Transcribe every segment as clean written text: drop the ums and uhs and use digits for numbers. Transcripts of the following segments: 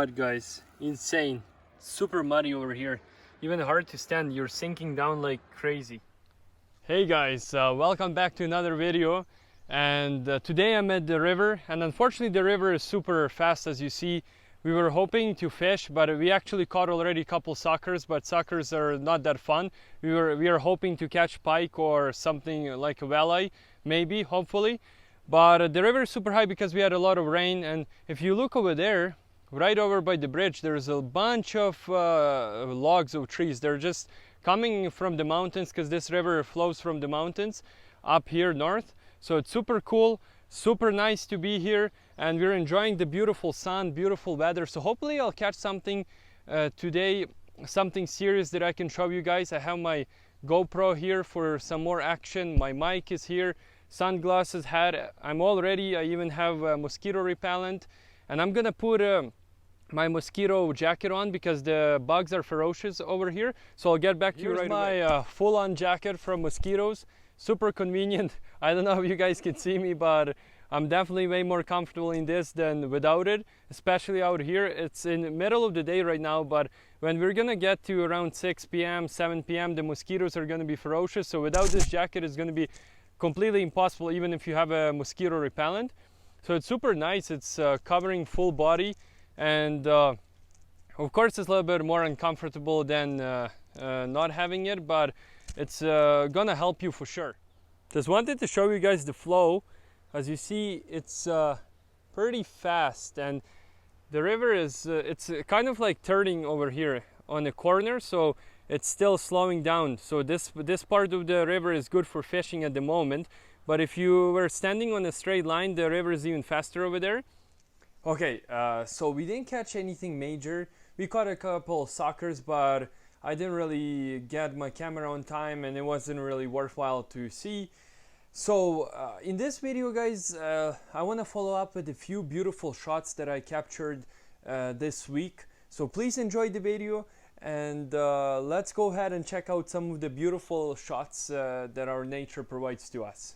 mud, guys. Insane. Super muddy over here. Even hard to stand. You're sinking down like crazy. Hey guys, welcome back to another video. And today I'm at the river, and unfortunately the river is super fast, as you see. We were hoping to fish, but we actually caught already a couple suckers, but suckers are not that fun. We are hoping to catch pike or something like a walleye, maybe, hopefully. But the river is super high because we had a lot of rain, and if you look over there, right over by the bridge, there's a bunch of logs of trees. They're just coming from the mountains because this river flows from the mountains up here north. So it's super cool, super nice to be here, and we're enjoying the beautiful sun, beautiful weather. So hopefully I'll catch something today, something serious that I can show you guys. I have my GoPro here for some more action. My mic is here, sunglasses, hat. I'm all ready. I even have mosquito repellent, and I'm gonna put my mosquito jacket on because the bugs are ferocious over here. So I'll get back to you right away. Here's my full-on jacket from mosquitoes. Super convenient. I don't know if you guys can see me, but I'm definitely way more comfortable in this than without it, especially out here. It's in the middle of the day right now, but when we're gonna get to around 6 p.m., 7 p.m., the mosquitoes are gonna be ferocious. So without this jacket, it's gonna be completely impossible, even if you have a mosquito repellent. So it's super nice. It's covering full body, and of course it's a little bit more uncomfortable than not having it, but it's gonna help you for sure. Just wanted to show you guys the flow. As you see, it's pretty fast, and the river is it's kind of like turning over here on the corner, so it's still slowing down. So this part of the river is good for fishing at the moment, but if you were standing on a straight line, the river is even faster over there. Okay, so we didn't catch anything major. We caught a couple suckers, but I didn't really get my camera on time, and it wasn't really worthwhile to see. So in this video, guys, I want to follow up with a few beautiful shots that I captured this week. So please enjoy the video, and let's go ahead and check out some of the beautiful shots that our nature provides to us.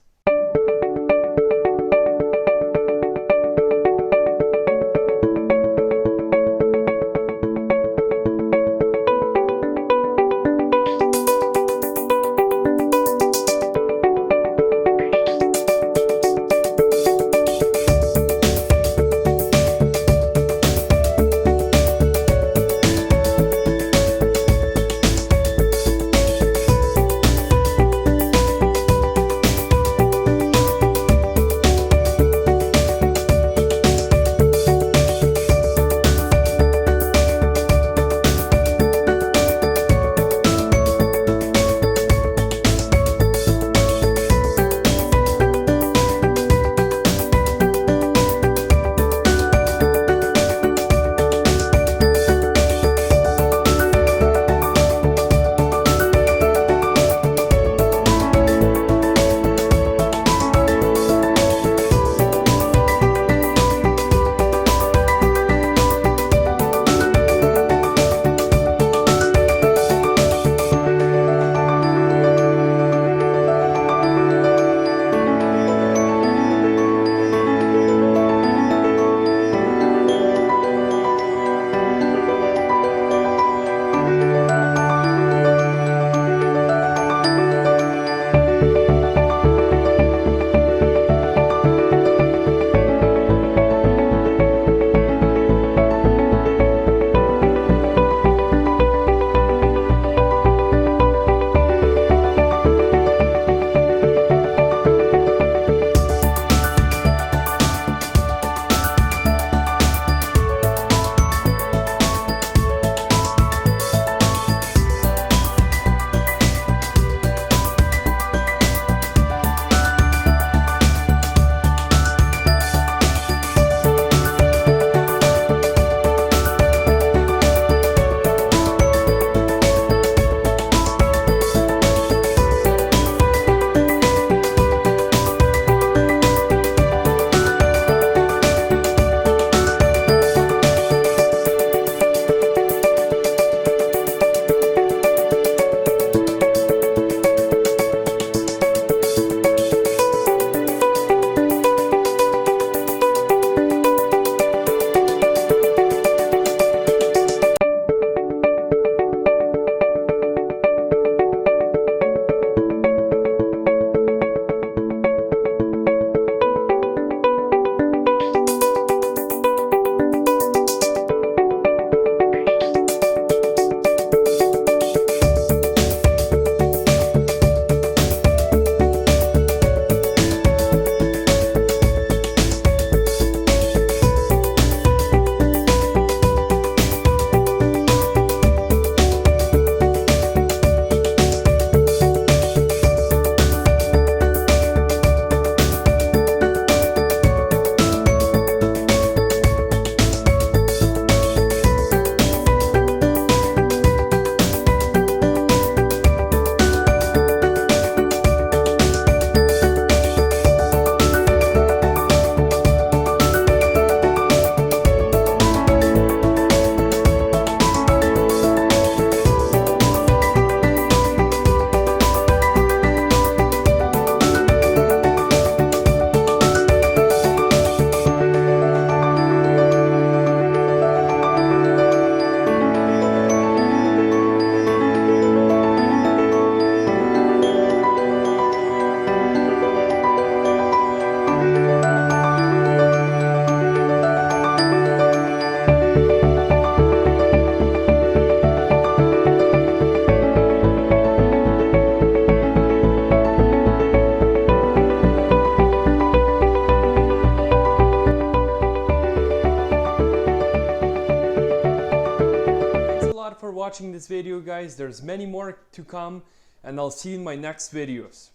watching this video, guys. There's many more to come, and I'll see you in my next videos.